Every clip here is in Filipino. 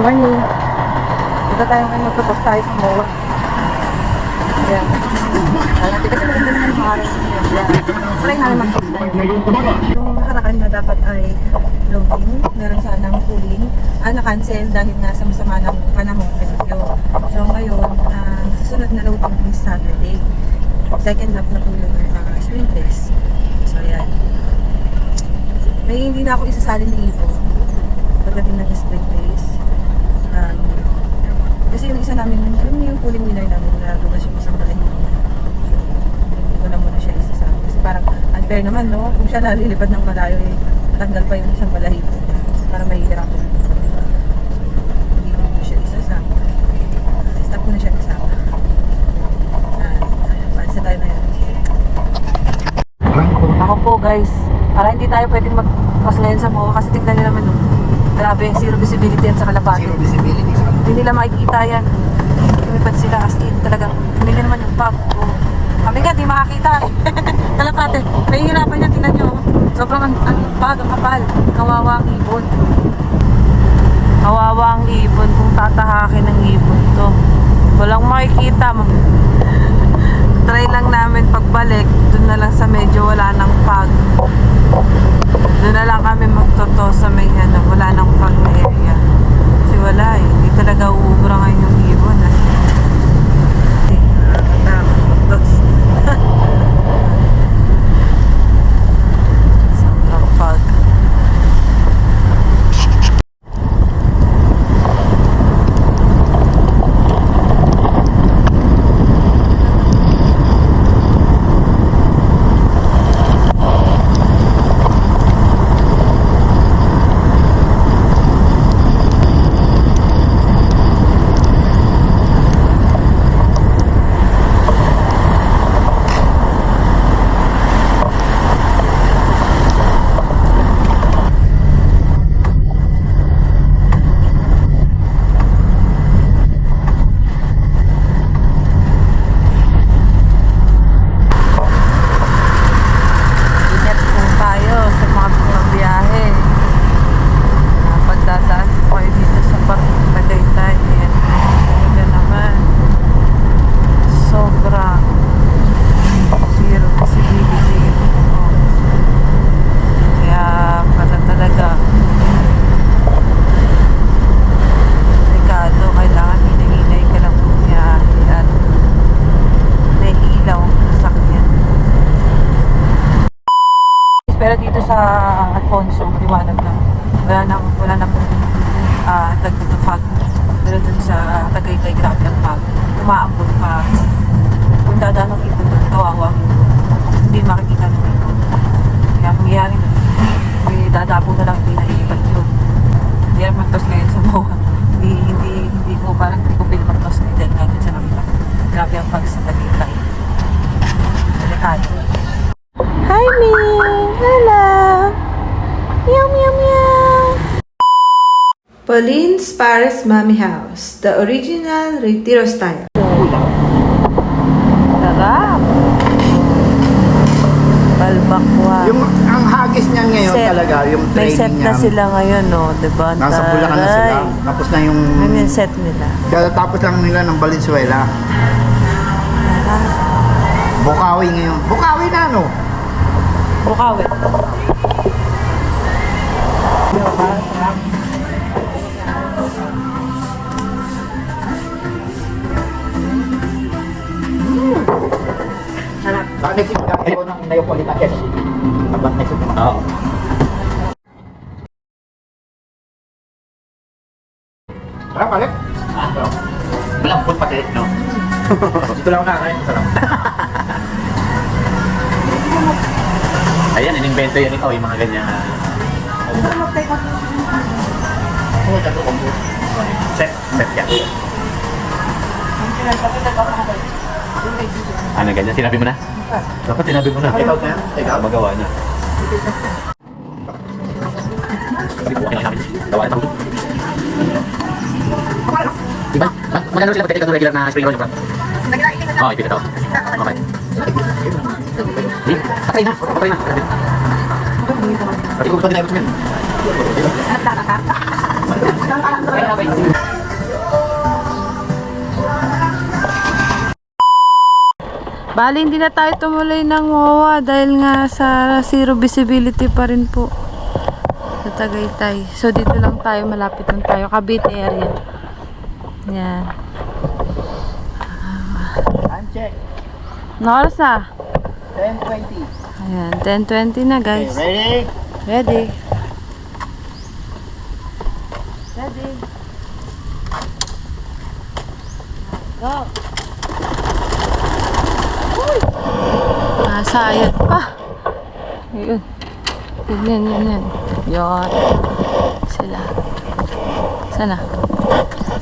morning. Ito tayo ngayon magtutok tayo sa MOA. Ayan. Kasi maganda naman yung araw. Try namin mag-tok tayo. Yung nakaraan na dapat ay loading. Meron sanang cooling. Na-cancel dahil nga sa masama ng panahon. So ngayon, susunod na loading is Saturday. Second lap na po yung sprint race. So ayan. May hindi na ako isasali ni Ivo pagdating ng sprint race. Kasi yung isa namin, alam niyo yung cooling winner namin na dumas yung isang balahibo. So, hindi ko na muna siya isasali. Kasi parang unfair naman, no? Kung siya nalilipad ng malayo, eh, tanggal pa yung isang balahibo. Parang mahihirapan. So, hindi ko na siya isasama. Stop ko na siya isama. Pansa tayo na yan. Ako po guys, para hindi tayo pwedeng magpas ngayon sa MOA kasi tignan nyo naman, no? Grabe, zero visibility yan sa kalapate. Zero visibility sa Hindi nila makikita yan. Lumipad sila as in talagang hindi naman yung pag. Kami nga di makakita eh. Kalapate, may hirapan niya, tingnan nyo. Sobrang ang pag, ang kapal. Kawawa ang ibon. Kawawa ang ibon kung tatahakin ng ibon to. Walang makikita. Try lang namin pagbalik. Doon na lang sa medyo wala nang pag. Doon na lang kami magtoto sa may wala nang pag na area. Kasi wala eh. Hindi talaga uubra ngayon yung ibon. Sobrang pag. Pero dito sa Alfonso, maliwanag na. Wala na pong dagdag fog. Pero dun sa Tagaytay, grabe ang fog. Umaambon pa. Kung dadaan ng ibon doon, kawawa. Hindi makikita ng ibon. Kaya mangyayari na. May dadapo na lang, hindi nalilipat yun. Hindi lang magtos ngayon sa MOA. Hindi ko parang hindi ko pili magtos ngayon dahil ngayon sa nakita. Grabe ang fog sa Tagaytay. Delikado. Hi, Ming! Hello! Meow, meow, meow! Pauline's Paris Mommy House, the original Retiro style. Sarap! Balbakwa. Ang hagis niyan ngayon set. talaga, yung May training set na niya. sila ngayon, no? Diba? Nasa Bulacan na sila. Tapos na yung... Ano yung set nila? Tapos lang nila ng Valenzuela. Bukawi ngayon. Bukawi na, no? Bukawi. Sarap. Bakit yung magkakayo ng Neapolitan Quezon City? Abang next week. Oo. Sarap, Alec? Malambot pati, no? Ito lang ako nakakain. Sarap. Ayan, in-invento yan ito, yung mga ganyan. Set yan. Ano ganyan? Sinabi mo na? Dapat sinabi mo na. Ikaw na yan? Ikaw? Magawa niya. Hindi po kailangan namin. Gawa na ito. Diba? Magkano sila pagkakita ng regular na spring roll yung prop? Oo, ipit ito. Okay. Patay na. Patay na. Pati ko gusto din ayaw ko yun. Bali, hindi na tayo tumuloy ng MOA dahil nga sa zero visibility pa rin po sa Tagaytay. So, dito lang tayo, malapit lang tayo. Cavite area. Yan. Uncheck. Ano oras na? 10:20. Ayan, 10:20 na guys. Ready? Ready. Ready. Go. Uy! Nasayad pa. Ayun. Yan. Yan. Sila. Sana?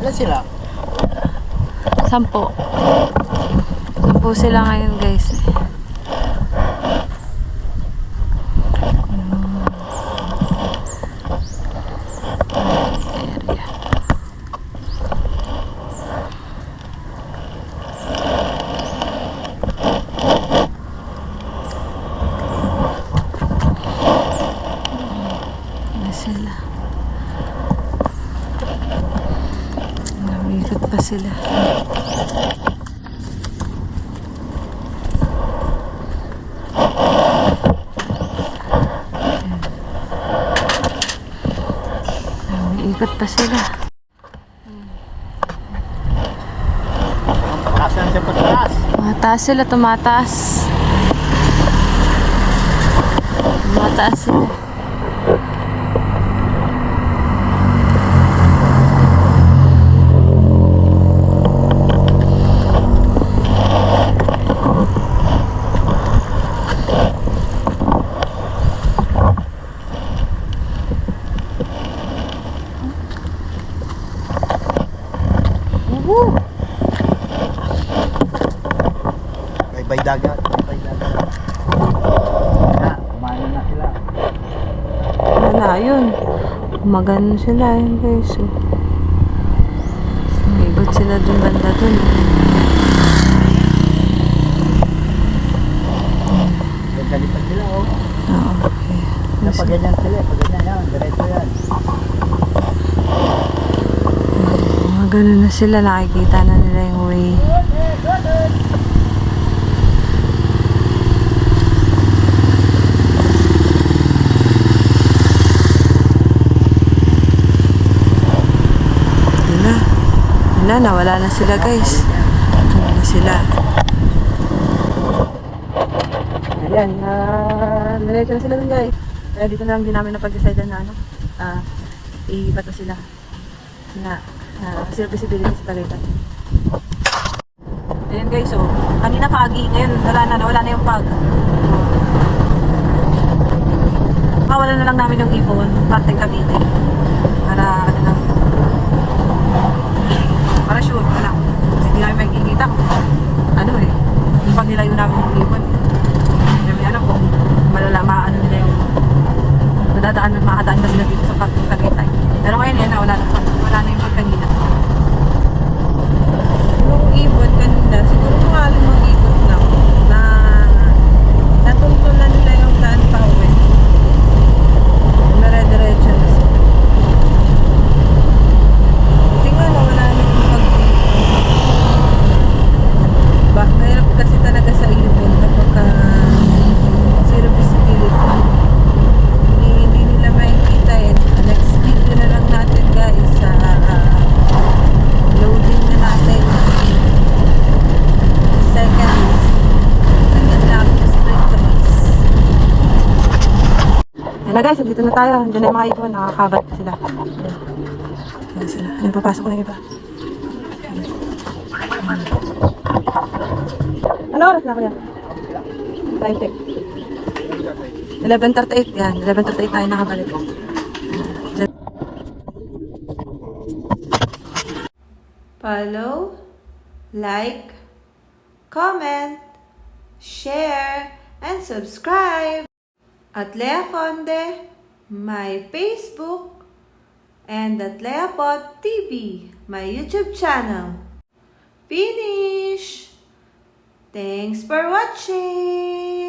Ilan sila? 10. 10 sila ngayon guys. Area. Na sila. Namikot pa sila. Ikot pa sila. Asan siya pataas? Tumataas sila, tumataas. Tumataas sila. Bay dagat. Kumain na sila. Wala, yun. Umagano sila, yun guys. Umibot sila dun banda dun. Nagkalipad sila, oh. Oo, okay. Pag ganyan sila, pag ganyan yan, diretso yan. Umagano na sila, nakikita na nila yung way. Nawala na sila guys. Nawala na sila. Ayan, diretso na sila dun guys. Kaya dito na lang din namin napag-decide na ibato sila. Na zero visibility sa Tagaytay. Ayan guys, so kanina pagi, ngayon nawala na yung pag. Mawala na lang namin yung ipon, parteng Cavite. Para para sure ka lang. Kasi hindi namin makikita kung yung pag nilayo namin yung ipon. Hindi namin alam kung malalamaan nila yung makadaan na sila dito sa parteng Tagaytay. Pero ngayon yan, wala na yung pag kanina. Yung ibon kanina, siguro mga limang ibon lang na natuntunan nila yung daan pa uwi. Nare-diretso na sila. Tingnan mo, wala na yung pag-ibon. Mahirap kasi talaga sa ibon kapag zero visibility. Hindi nila makikita eh. Next video na lang natin guys sa loading na natin. Seconds. Ganyan lang. Split choice. Yan na guys, dito na tayo. Diyan na yung mga ibon. Nakakabat pa sila. Yan sila. Yan, papasok na yung iba. Ano oras na kuya? Time check. 11:38 yan. 11:38 tayo nakabalik. Follow, like, comment, share, and subscribe. At Lea Conde, my Facebook, and at Leapod TV, my YouTube channel. Finish! Thanks for watching!